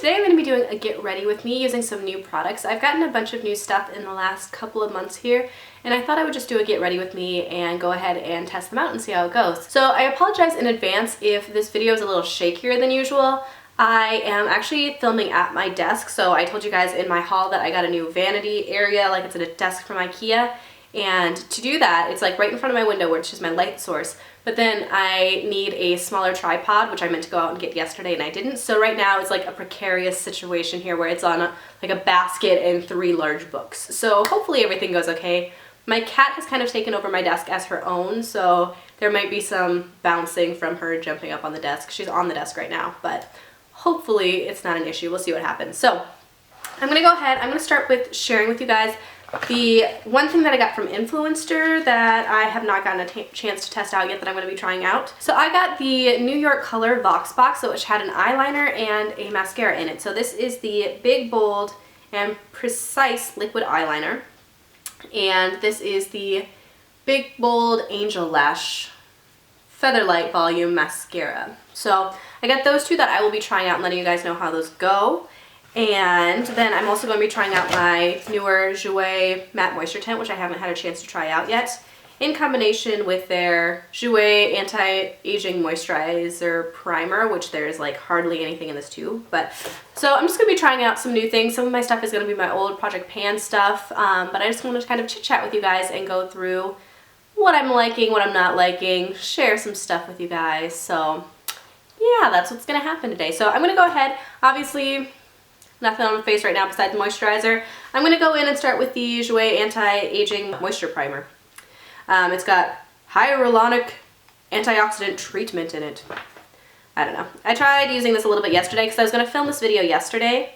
today I'm going to be doing a get ready with me using some new products. I've gotten a bunch of new stuff in the last couple of months here, and I thought I would just do a get ready with me and go ahead and test them out and see how it goes. So I apologize in advance if this video is a little shakier than usual. I am actually filming at my desk, so I told you guys in my haul that I got a new vanity area, like it's at a desk from IKEA, and to do that, it's like right in front of my window, which is my light source. But then I need a smaller tripod, which I meant to go out and get yesterday and I didn't. So right now it's like a precarious situation here where it's on like a basket and 3 large books. So hopefully everything goes okay. My cat has kind of taken over my desk as her own, so there might be some bouncing from her jumping up on the desk. She's on the desk right now, but hopefully it's not an issue. We'll see what happens. So I'm gonna go ahead, I'm gonna start with sharing with you guys the one thing that I got from Influencer that I have not gotten a chance to test out yet that I'm going to be trying out. So I got the New York Color Vox Box, which had an eyeliner and a mascara in it. So this is the Big, Bold, and Precise Liquid Eyeliner. And this is the Big, Bold Angel Lash Featherlight Volume Mascara. So I got those two that I will be trying out and letting you guys know how those go. And then I'm also going to be trying out my newer Jouer Matte Moisture Tint, which I haven't had a chance to try out yet, in combination with their Jouer Anti-aging Moisturizer Primer, which there's like hardly anything in this tube. But so I'm just going to be trying out some new things. Some of my stuff is going to be my old Project Pan stuff, but I just want to kind of chit chat with you guys and go through what I'm liking, what I'm not liking, share some stuff with you guys. So yeah, that's what's going to happen today. So I'm going to go ahead, obviously nothing on my face right now besides moisturizer. I'm going to go in and start with the Jouer Anti-Aging Moisture Primer. It's got hyaluronic antioxidant treatment in it. I don't know. I tried using this a little bit yesterday because I was going to film this video yesterday,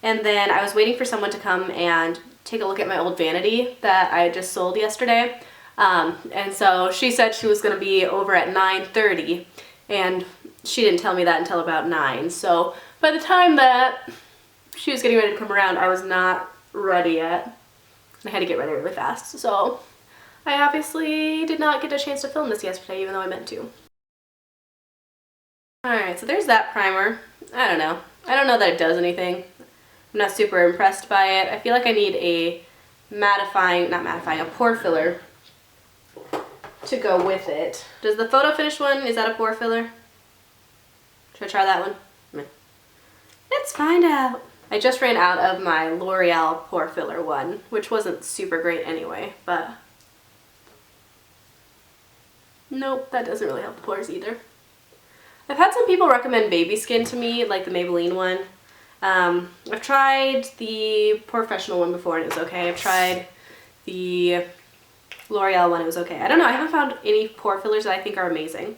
and then I was waiting for someone to come and take a look at my old vanity that I just sold yesterday. And so she said she was going to be over at 9:30, and she didn't tell me that until about 9. So by the time that she was getting ready to come around, I was not ready yet. I had to get ready really fast. So I obviously did not get a chance to film this yesterday, even though I meant to. Alright, so there's that primer. I don't know. I don't know that it does anything. I'm not super impressed by it. I feel like I need a a pore filler to go with it. Does the Photo Finish one, is that a pore filler? Should I try that one? Let's find out. I just ran out of my L'Oreal pore filler one, which wasn't super great anyway, but nope, that doesn't really help the pores either. I've had some people recommend Baby Skin to me, like the Maybelline one. I've tried the Professional one before and it was okay. I've tried the L'Oreal one, it was okay. I don't know, I haven't found any pore fillers that I think are amazing.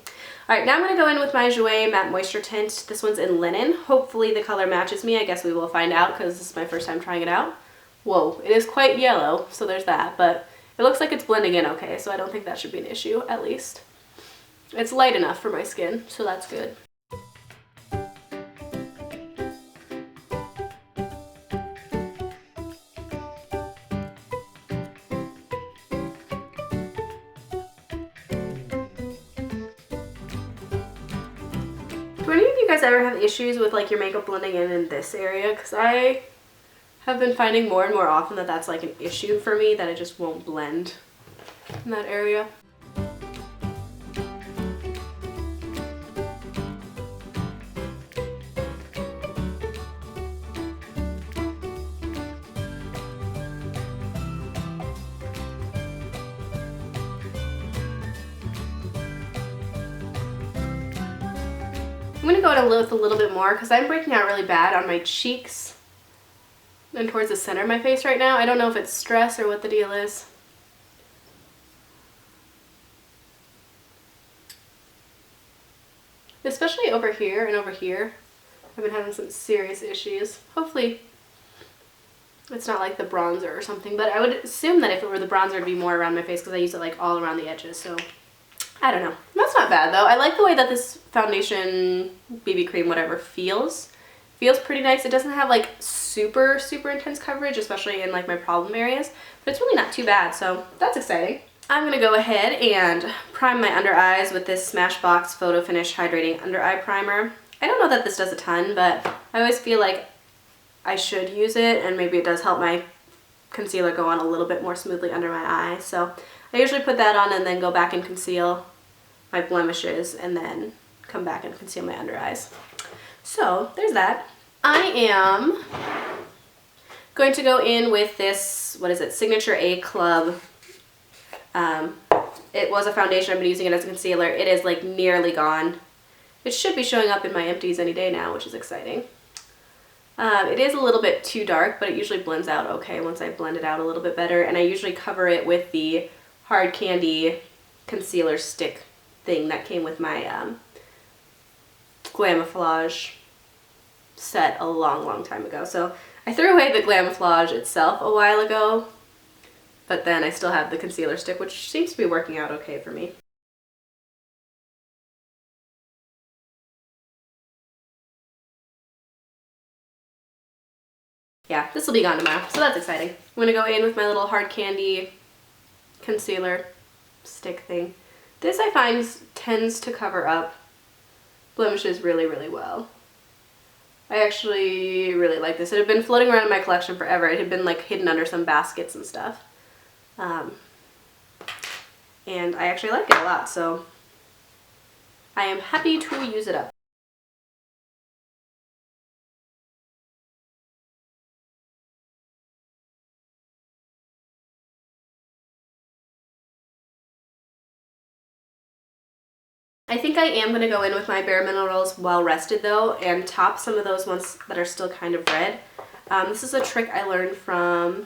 Alright, now I'm going to go in with my Jouer Matte Moisture Tint. This one's in Linen. Hopefully the color matches me. I guess we will find out because this is my first time trying it out. Whoa, it is quite yellow, so there's that, but it looks like it's blending in okay, so I don't think that should be an issue, at least. It's light enough for my skin, so that's good. Do any of you guys ever have issues with like your makeup blending in this area? Because I have been finding more and more often that that's like an issue for me, that it just won't blend in that area. I'm going to go in with a little bit more because I'm breaking out really bad on my cheeks and towards the center of my face right now. I don't know if it's stress or what the deal is. Especially over here and over here. I've been having some serious issues. Hopefully it's not like the bronzer or something, but I would assume that if it were the bronzer it'd be more around my face because I use it like all around the edges, so I don't know. That's not bad though. I like the way that this foundation, BB cream, whatever, feels. Feels pretty nice. It doesn't have like super intense coverage, especially in like my problem areas, but it's really not too bad, so that's exciting. I'm going to go ahead and prime my under eyes with this Smashbox Photo Finish Hydrating Under Eye Primer. I don't know that this does a ton, but I always feel like I should use it, and maybe it does help my concealer go on a little bit more smoothly under my eye. So I usually put that on and then go back and conceal my blemishes and then come back and conceal my under eyes. So there's that. I am going to go in with this, what is it, Signature A Club. It was a foundation. I've been using it as a concealer. It is like nearly gone. It should be showing up in my empties any day now, which is exciting. It is a little bit too dark, but it usually blends out okay once I blend it out a little bit better. And I usually cover it with the Hard Candy concealer stick thing that came with my Glamouflage set a long time ago. So I threw away the Glamouflage itself a while ago, but then I still have the concealer stick, which seems to be working out okay for me. Yeah, this will be gone tomorrow, so that's exciting. I'm gonna go in with my little Hard Candy concealer stick thing. This I find tends to cover up blemishes really well. I actually really like this. It had been floating around in my collection forever. It had been like hidden under some baskets and stuff. And I actually like it a lot, so I am happy to use it up. I think I am going to go in with my Bare Minerals Well Rested though and top some of those ones that are still kind of red. This is a trick I learned from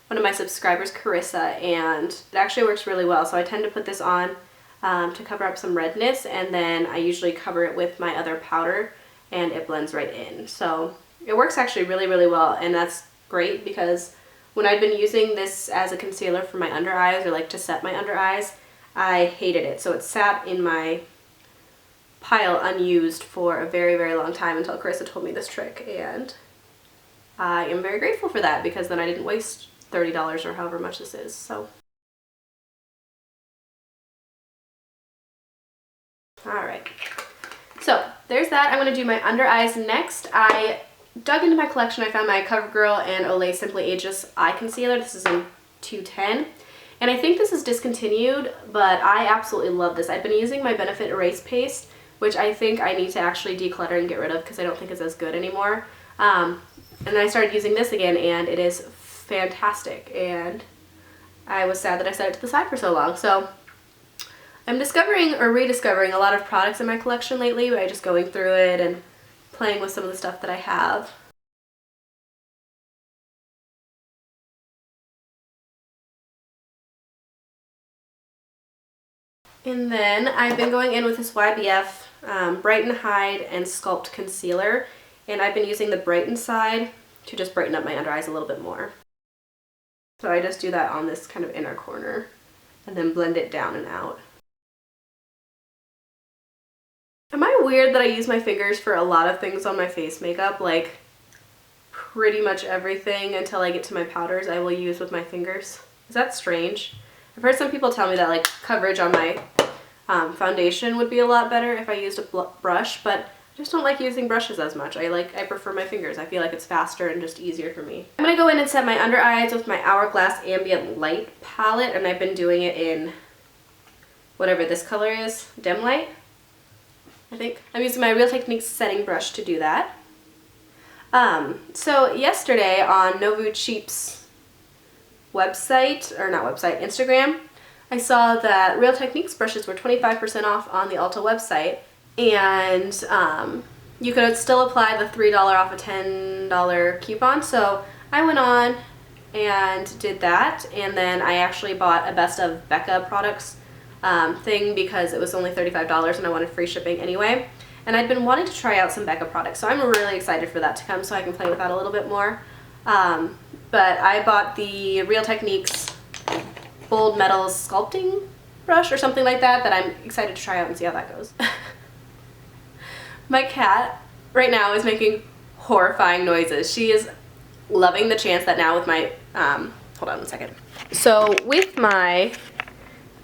one of my subscribers, Carissa, and it actually works really well. So I tend to put this on to cover up some redness, and then I usually cover it with my other powder and it blends right in. So it works actually really well, and that's great because when I've been using this as a concealer for my under eyes or like to set my under eyes, I hated it. So it sat in my pile unused for a very long time until Carissa told me this trick, and I am very grateful for that because then I didn't waste $30 or however much this is. So alright, so there's that. I'm going to do my under eyes next. I dug into my collection. I found my Covergirl and Olay Simply Ageless Eye Concealer. This is in 210. And I think this is discontinued, but I absolutely love this. I've been using my Benefit Erase Paste, which I think I need to actually declutter and get rid of because I don't think it's as good anymore. And then I started using this again, and it is fantastic. And I was sad that I set it to the side for so long. So I'm discovering or rediscovering a lot of products in my collection lately by just going through it and playing with some of the stuff that I have. And then I've been going in with this YBF Brighten, Hide, and Sculpt Concealer. And I've been using the Brighten side to just brighten up my under eyes a little bit more. So I just do that on this kind of inner corner and then blend it down and out. Am I weird that I use my fingers for a lot of things on my face makeup? Like pretty much everything until I get to my powders I will use with my fingers. Is that strange? I've heard some people tell me that like coverage on my foundation would be a lot better if I used a brush, but I just don't like using brushes as much. I prefer my fingers. I feel like it's faster and just easier for me. I'm going to go in and set my under eyes with my Hourglass Ambient Light palette, and I've been doing it in whatever this color is, Dim Light, I think. I'm using my Real Techniques setting brush to do that. So yesterday on Novu Cheap's website, or not website, Instagram, I saw that Real Techniques brushes were 25% off on the Ulta website, and you could still apply the $3 off a $10 coupon. So I went on and did that, and then I actually bought a Best of Becca products thing because it was only $35 and I wanted free shipping anyway. And I'd been wanting to try out some Becca products, so I'm really excited for that to come so I can play with that a little bit more. But I bought the Real Techniques Bold Metals Sculpting brush or something like that I'm excited to try out and see how that goes. My cat right now is making horrifying noises. She is loving the chance that now with my, hold on one second. So with my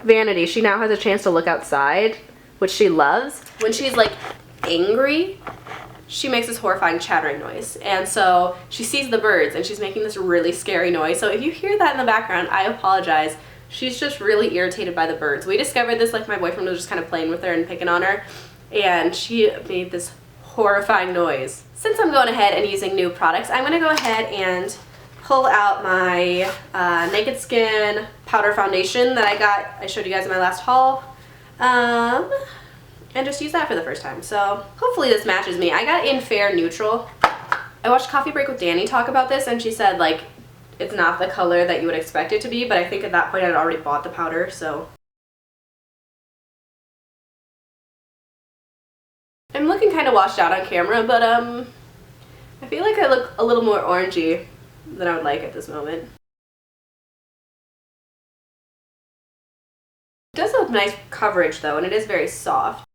vanity, she now has a chance to look outside, which she loves. When she's like angry, she makes this horrifying chattering noise. And so she sees the birds and she's making this really scary noise. So if you hear that in the background, I apologize. She's just really irritated by the birds. We discovered this, like my boyfriend was just kind of playing with her and picking on her, and she made this horrifying noise. Since I'm going ahead and using new products, I'm gonna go ahead and pull out my Naked Skin powder foundation that I showed you guys in my last haul. And just use that for the first time. So hopefully this matches me. I got in Fair Neutral. I watched Coffee Break with Danny talk about this, and she said like it's not the color that you would expect it to be, but I think at that point I'd already bought the powder, so. I'm looking kind of washed out on camera, but I feel like I look a little more orangey than I would like at this moment. It does have nice coverage though, and it is very soft.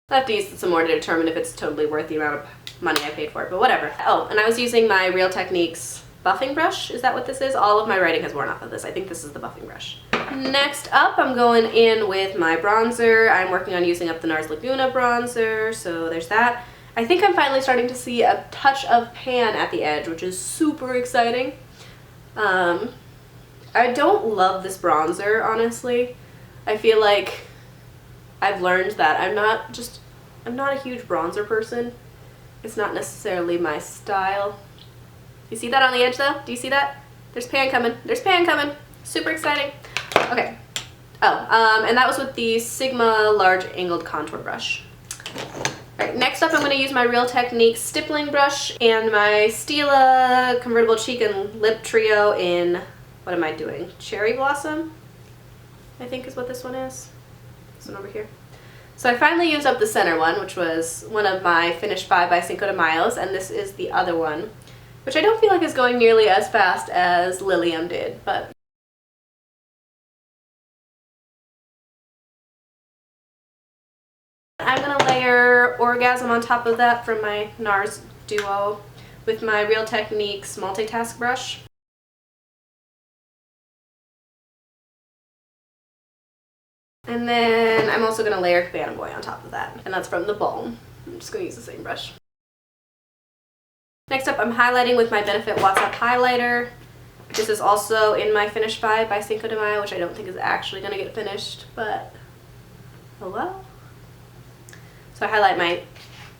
I'll have to use some more to determine if it's totally worth the amount of money I paid for it, but whatever. Oh, and I was using my Real Techniques buffing brush. Is that what this is? All of my writing has worn off of this. I think this is the buffing brush. Next up, I'm going in with my bronzer. I'm working on using up the Nars Laguna bronzer, so there's that. I think I'm finally starting to see a touch of pan at the edge, which is super exciting. I don't love this bronzer, honestly. I feel like I've learned that I'm not a huge bronzer person. It's not necessarily my style. You see that on the edge though? Do you see that? There's pan coming. There's pan coming. Super exciting. Okay. Oh, and that was with the Sigma large angled contour brush. Alright, next up I'm going to use my Real Techniques stippling brush and my Stila Convertible Cheek and Lip Trio in, what am I doing? Cherry Blossom, I think is what this one is. This one over here. So I finally used up the center one, which was one of my Finish 5 by Cinco de Mayos, and this is the other one, which I don't feel like is going nearly as fast as Lilium did, but I'm going to layer Orgasm on top of that from my Nars Duo with my Real Techniques multitask brush. And then I'm also going to layer Cabana Boy on top of that, and that's from the Balm. I'm just going to use the same brush. Next up, I'm highlighting with my Benefit What's Up highlighter. This is also in my Finish 5 by Cinco de Mayo, which I don't think is actually going to get finished, but oh well. So I highlight my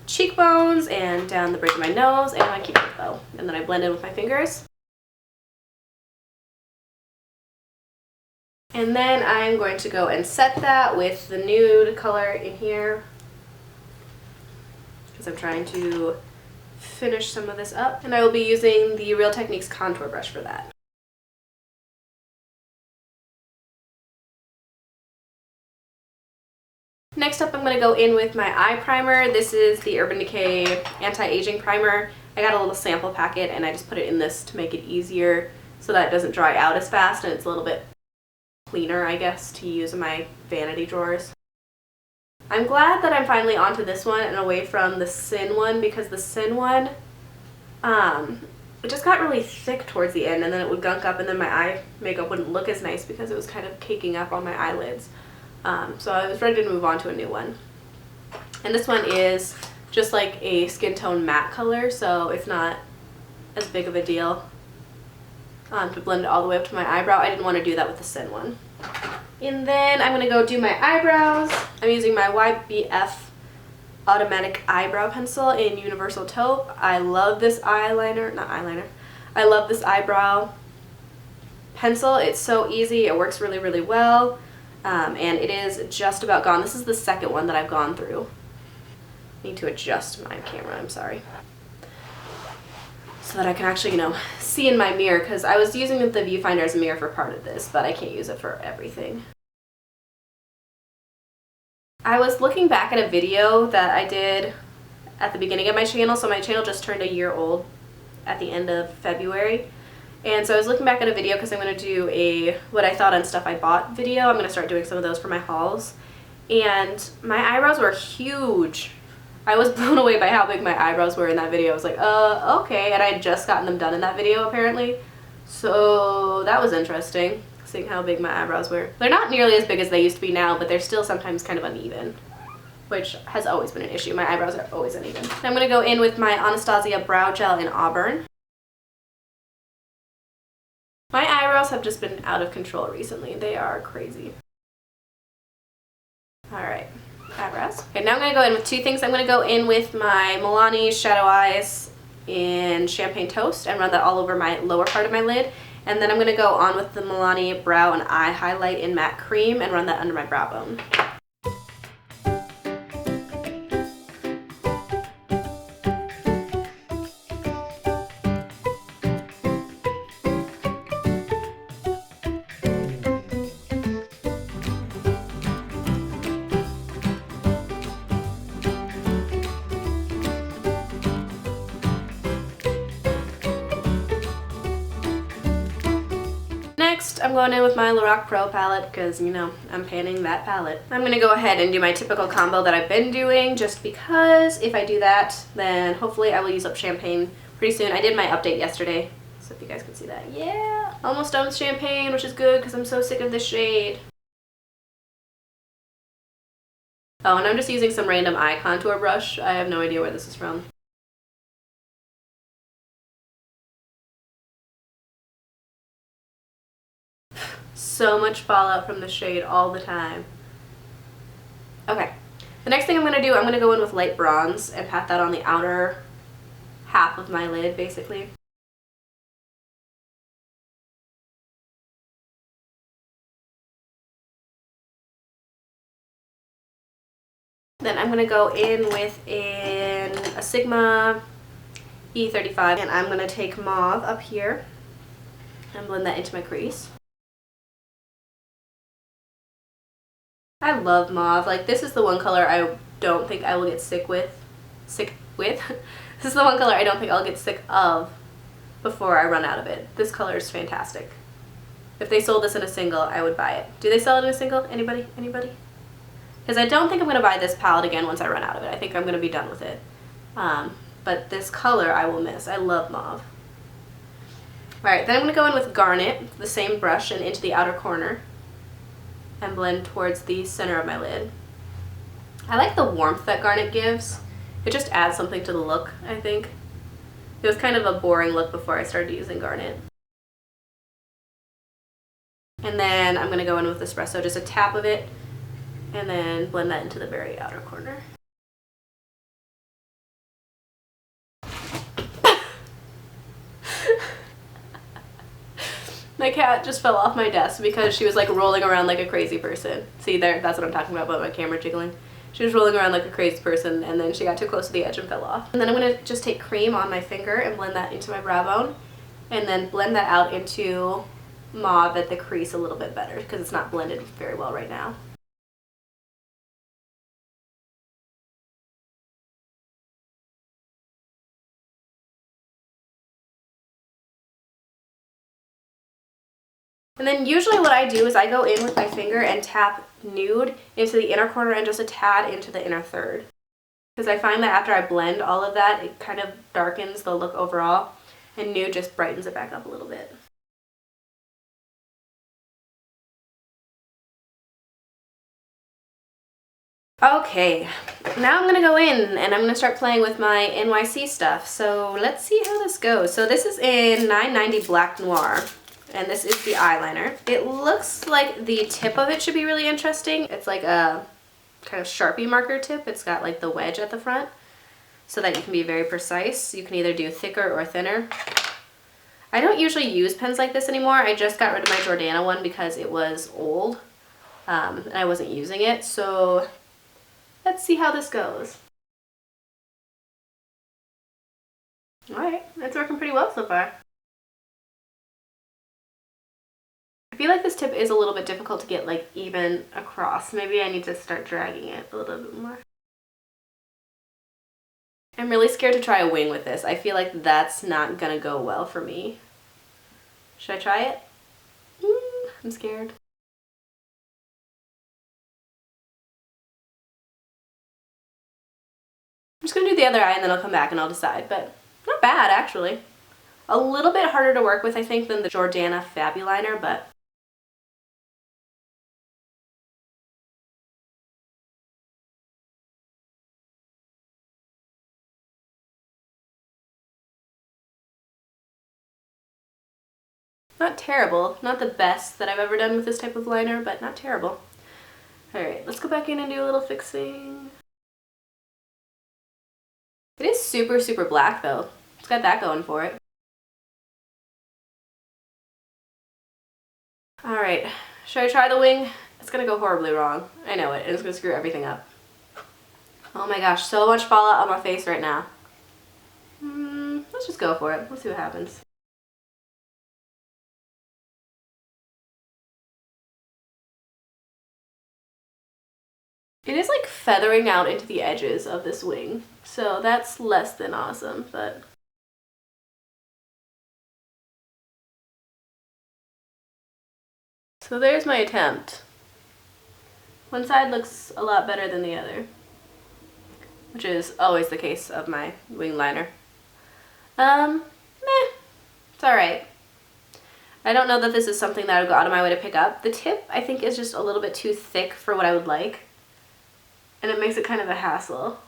cheekbones and down the bridge of my nose and my cupid bow, and then I blend in with my fingers. And then I'm going to go and set that with the nude color in here, because I'm trying to finish some of this up. And I will be using the Real Techniques contour brush for that. Next up, I'm going to go in with my eye primer. This is the Urban Decay Anti-Aging Primer. I got a little sample packet and I just put it in this to make it easier so that it doesn't dry out as fast and it's a little bit cleaner, I guess, to use in my vanity drawers. I'm glad that I'm finally onto this one and away from the Sin one, because the Sin one, it just got really thick towards the end and then it would gunk up and then my eye makeup wouldn't look as nice because it was kind of caking up on my eyelids. So I was ready to move on to a new one. And this one is just like a skin tone matte color, so it's not as big of a deal to blend it all the way up to my eyebrow. I didn't want to do that with the Sin one. And then I'm going to go do my eyebrows. I'm using my YBF Automatic Eyebrow Pencil in Universal Taupe. I love this eyeliner, not eyeliner, I love this eyebrow pencil. It's so easy, it works really, really well. And it is just about gone. This is the second one that I've gone through. I need to adjust my camera, I'm sorry, so that I can actually, you know, see in my mirror, because I was using the viewfinder as a mirror for part of this, but I can't use it for everything. I was looking back at a video that I did at the beginning of my channel, so my channel just turned a year old at the end of February. And so I was looking back at a video because I'm going to do a what I thought on stuff I bought video. I'm going to start doing some of those for my hauls. And my eyebrows were huge. I was blown away by how big my eyebrows were in that video. I was like, okay. And I had just gotten them done in that video apparently. So that was interesting. seeing how big my eyebrows were. They're not nearly as big as they used to be now, but they're still sometimes kind of uneven, which has always been an issue. My eyebrows are always uneven. I'm gonna go in with my Anastasia Brow Gel in Auburn. My eyebrows have just been out of control recently. They are crazy. All right, eyebrows. Okay, now I'm gonna go in with two things. I'm gonna go in with my Milani Shadow Eyes in Champagne Toast and run that all over my lower part of my lid. And then I'm gonna go on with the Milani Brow and Eye Highlight in Matte Cream and run that under my brow bone. Next, I'm going in with my Lorac Pro palette because, you know, I'm panning that palette. I'm going to go ahead and do my typical combo that I've been doing just because if I do that, then hopefully I will use up Champagne pretty soon. I did my update yesterday, so if you guys can see that. Yeah! Almost done with Champagne, which is good because I'm so sick of this shade. Oh, and I'm just using some random eye contour brush. I have no idea where this is from. So much fallout from the shade all the time. Okay, the next thing I'm going to do, I'm going to go in with light bronze and pat that on the outer half of my lid, basically. Then I'm going to go in with a Sigma E35, and I'm going to take mauve up here and blend that into my crease. I love mauve. Like, this is the one color I don't think I will get sick with. This is the one color I don't think I'll get sick of before I run out of it. This color is fantastic. If they sold this in a single, I would buy it. Do they sell it in a single? Anybody? Anybody? Because I don't think I'm going to buy this palette again once I run out of it. I think I'm going to be done with it. But this color I will miss. I love mauve. Alright, then I'm going to go in with Garnet, the same brush, and into the outer corner. And blend towards the center of my lid. I like the warmth that Garnet gives. It just adds something to the look, I think. It was kind of a boring look before I started using Garnet. And then I'm going to go in with Espresso, just a tap of it, and then blend that into the very outer corner. My cat just fell off my desk because she was like rolling around like a crazy person. See there, that's what I'm talking about my camera jiggling. She was rolling around like a crazy person and then she got too close to the edge and fell off. And then I'm going to just take cream on my finger and blend that into my brow bone and then blend that out into mauve at the crease a little bit better because it's not blended very well right now. And then usually what I do is I go in with my finger and tap nude into the inner corner and just a tad into the inner third. Because I find that after I blend all of that, it kind of darkens the look overall, and nude just brightens it back up a little bit. Okay, now I'm going to go in and I'm going to start playing with my NYC stuff. So let's see how this goes. So this is in 990 Black Noir. And this is the eyeliner. It looks like the tip of it should be really interesting. It's like a kind of Sharpie marker tip. It's got like the wedge at the front so that you can be very precise. You can either do thicker or thinner. I don't usually use pens like this anymore. I just got rid of my Jordana one because it was old and I wasn't using it. So let's see how this goes. Alright, it's working pretty well so far. I feel like this tip is a little bit difficult to get like even across. Maybe I need to start dragging it a little bit more. I'm really scared to try a wing with this. I feel like that's not gonna go well for me. Should I try it? I'm scared. I'm just gonna do the other eye and then I'll come back and I'll decide, but not bad actually. A little bit harder to work with I think than the Jordana Fabuliner, but Not terrible. Not the best that I've ever done with this type of liner, but not terrible. Alright, let's go back in and do a little fixing. It is super, super black though. It's got that going for it. Alright, should I try the wing? It's gonna go horribly wrong. I know it, and it's gonna screw everything up. Oh my gosh, so much fallout on my face right now. Let's just go for it. Let's see what happens. It is like feathering out into the edges of this wing, so that's less than awesome, but... So there's my attempt. One side looks a lot better than the other, which is always the case of my wing liner. Meh, it's alright. I don't know that this is something that I would go out of my way to pick up. The tip, I think, is just a little bit too thick for what I would like, and it makes it kind of a hassle.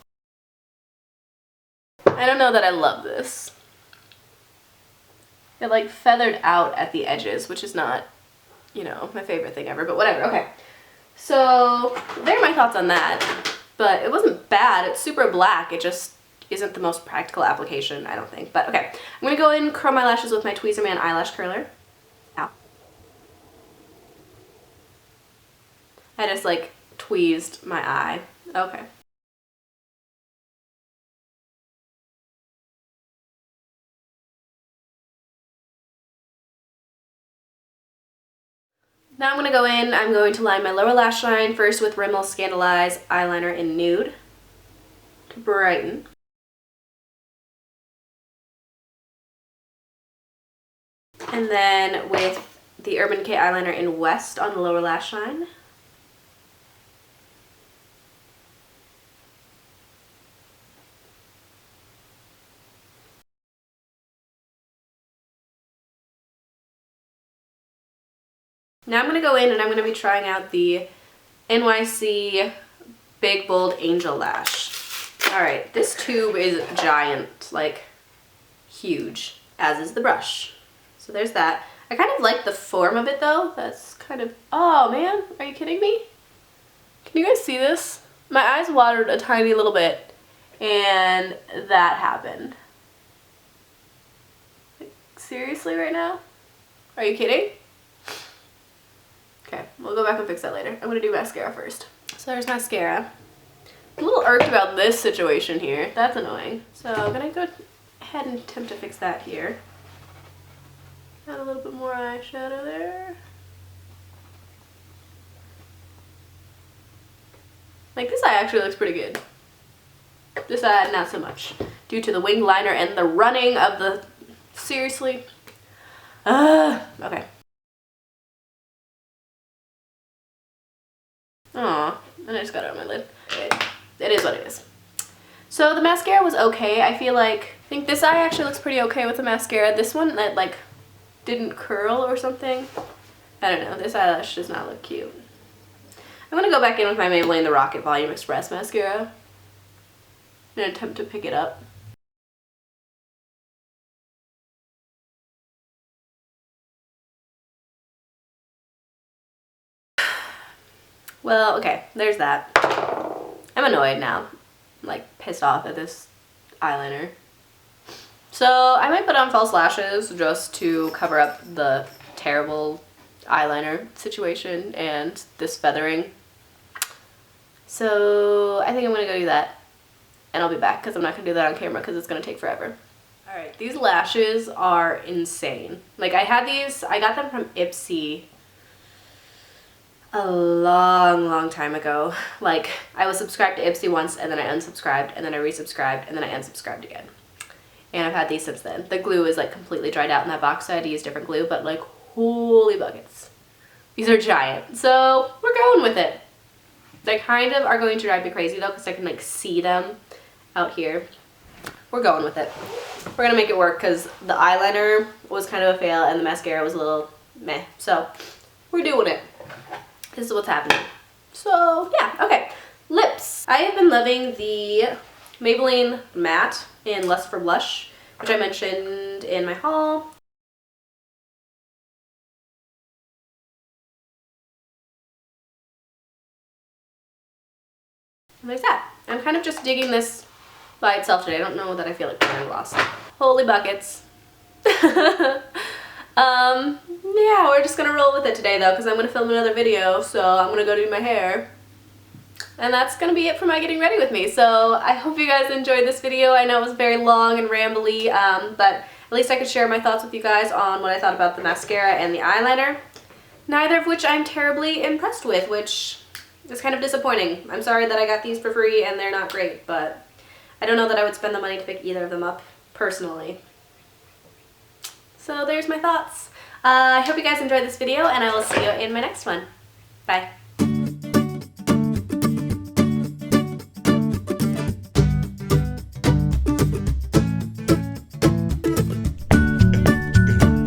I don't know that I love this. It like feathered out at the edges, which is not, you know, my favorite thing ever, but whatever. Okay, so there are my thoughts on that, but it wasn't bad. It's super black. It just isn't the most practical application, I don't think, but okay. I'm gonna go in and curl my lashes with my Tweezerman eyelash curler. Ow. I just like tweezed my eye. Okay. Now I'm going to go in, I'm going to line my lower lash line first with Rimmel Scandaleyes eyeliner in Nude to brighten. And then with the Urban Decay eyeliner in West on the lower lash line. Now I'm going to go in and I'm going to be trying out the NYC Big Bold Angel Lash. Alright, this tube is giant, like huge, as is the brush. So there's that. I kind of like the form of it though. That's kind of, oh man, are you kidding me? Can you guys see this? My eyes watered a tiny little bit and that happened. Like, seriously right now? Are you kidding? Okay, we'll go back and fix that later. I'm gonna do mascara first. So there's mascara. I'm a little irked about this situation here. That's annoying. So I'm gonna go ahead and attempt to fix that here. Add a little bit more eyeshadow there. Like this eye actually looks pretty good. This eye, not so much. Due to the wing liner and the running of the... Seriously? Okay. Aw, and I just got it on my lid. It is what it is. So the mascara was okay. I think this eye actually looks pretty okay with the mascara. This one that like didn't curl or something. I don't know. This eyelash does not look cute. I'm gonna go back in with my Maybelline The Rocket Volume Express mascara in an attempt to pick it up. Well, okay, there's that. I'm annoyed now. I'm like pissed off at this eyeliner. So I might put on false lashes just to cover up the terrible eyeliner situation and this feathering. So I think I'm gonna go do that and I'll be back because I'm not gonna do that on camera because it's gonna take forever. Alright, these lashes are insane. Like I got them from Ipsy a long time ago. Like I was subscribed to Ipsy once and then I unsubscribed and then I resubscribed and then I unsubscribed again. And I've had these since then. The glue is like completely dried out in that box, so I had to use different glue, but like holy buckets. These are giant. So we're going with it. They kind of are going to drive me crazy though because I can like see them out here. We're going with it. We're gonna make it work because the eyeliner was kind of a fail and the mascara was a little meh. So we're doing it. This is what's happening. So yeah, okay. Lips. I have been loving the Maybelline Matte in Lust for Blush, which I mentioned in my haul. And there's that. I'm kind of just digging this by itself today. I don't know that I feel like putting gloss. Holy buckets. Yeah, we're just gonna roll with it today though, because I'm gonna film another video, so I'm gonna go do my hair. And that's gonna be it for my getting ready with me. So I hope you guys enjoyed this video. I know it was very long and rambly, but at least I could share my thoughts with you guys on what I thought about the mascara and the eyeliner. Neither of which I'm terribly impressed with, which is kind of disappointing. I'm sorry that I got these for free and they're not great, but I don't know that I would spend the money to pick either of them up, personally. So there's my thoughts. I hope you guys enjoyed this video, and I will see you in my next one. Bye.